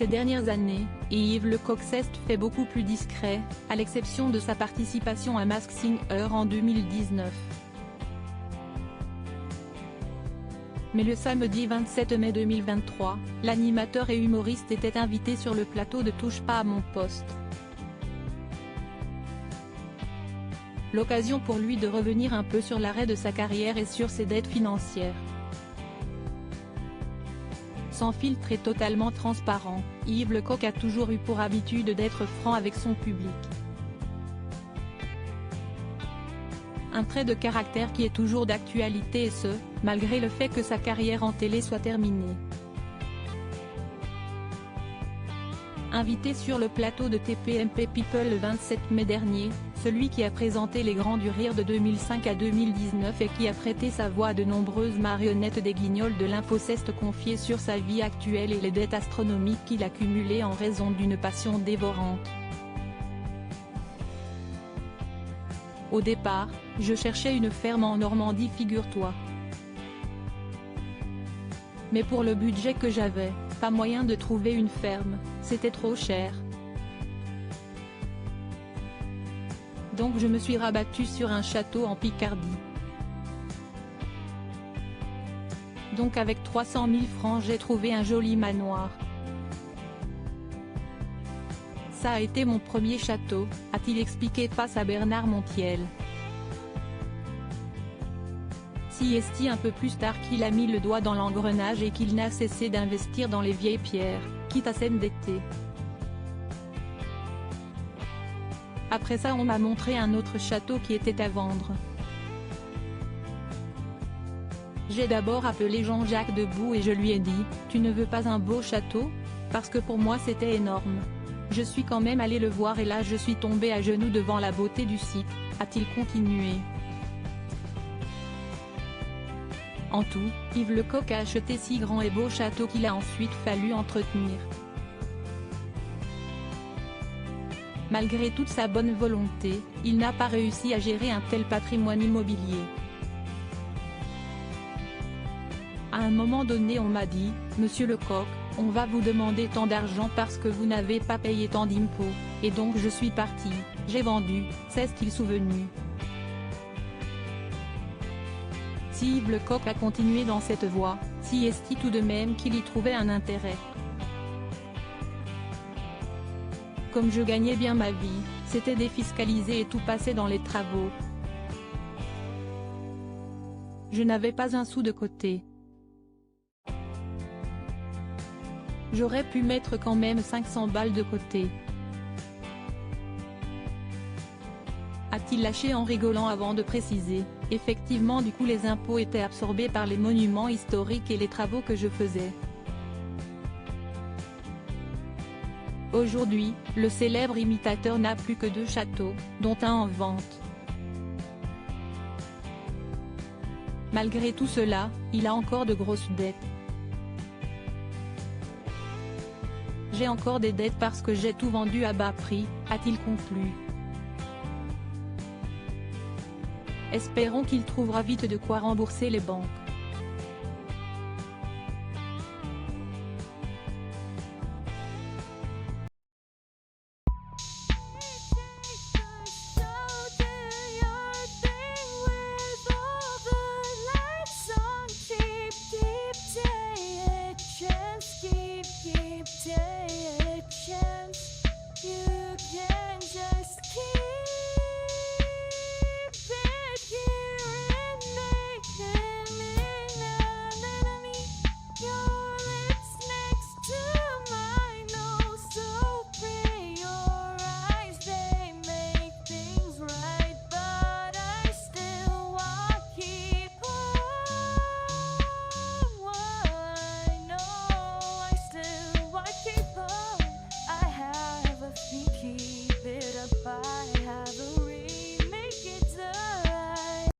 ces dernières années, et Yves Lecoq s'est fait beaucoup plus discret, à l'exception de sa participation à Masked Singer en 2019. Mais le samedi 27 mai 2023, l'animateur et humoriste était invité sur le plateau de Touche pas à mon poste. L'occasion pour lui de revenir un peu sur l'arrêt de sa carrière et sur ses dettes financières. Sans filtre et totalement transparent, Yves Lecoq a toujours eu pour habitude d'être franc avec son public. Un trait de caractère qui est toujours d'actualité et ce, malgré le fait que sa carrière en télé soit terminée. Invité sur le plateau de TPMP People le 27 mai dernier, celui qui a présenté Les Grands du Rire de 2005 à 2019 et qui a prêté sa voix à de nombreuses marionnettes des Guignols de l'Info s'est confié sur sa vie actuelle et les dettes astronomiques qu'il a cumulées en raison d'une passion dévorante. Au départ, je cherchais une ferme en Normandie, figure-toi. Mais pour le budget que j'avais, pas moyen de trouver une ferme, c'était trop cher. Donc je me suis rabattu sur un château en Picardie. Donc avec 300 000 francs j'ai trouvé un joli manoir. Ça a été mon premier château, a-t-il expliqué face à Bernard Montiel. Si est un peu plus tard qu'il a mis le doigt dans l'engrenage et qu'il n'a cessé d'investir dans les vieilles pierres, quitte à s'endetter. Après ça on m'a montré un autre château qui était à vendre. J'ai d'abord appelé Jean-Jacques Debout et je lui ai dit, tu ne veux pas un beau château? Parce que pour moi c'était énorme. Je suis quand même allé le voir et là je suis tombé à genoux devant la beauté du site, a-t-il continué. En tout, Yves Lecoq a acheté 6 grands et beaux châteaux qu'il a ensuite fallu entretenir. Malgré toute sa bonne volonté, il n'a pas réussi à gérer un tel patrimoine immobilier. À un moment donné on m'a dit, Monsieur Lecoq, on va vous demander tant d'argent parce que vous n'avez pas payé tant d'impôts, et donc je suis parti, j'ai vendu, s'est-il souvenu. Si Yves Lecoq a continué dans cette voie, si est-il tout de même qu'il y trouvait un intérêt. Comme je gagnais bien ma vie, c'était défiscalisé et tout passait dans les travaux. Je n'avais pas un sou de côté. J'aurais pu mettre quand même 500 balles de côté. A-t-il lâché en rigolant avant de préciser, effectivement du coup les impôts étaient absorbés par les monuments historiques et les travaux que je faisais. Aujourd'hui, le célèbre imitateur n'a plus que 2 châteaux, dont un en vente. Malgré tout cela, il a encore de grosses dettes. J'ai encore des dettes parce que j'ai tout vendu à bas prix, a-t-il conclu. Espérons qu'il trouvera vite de quoi rembourser les banques.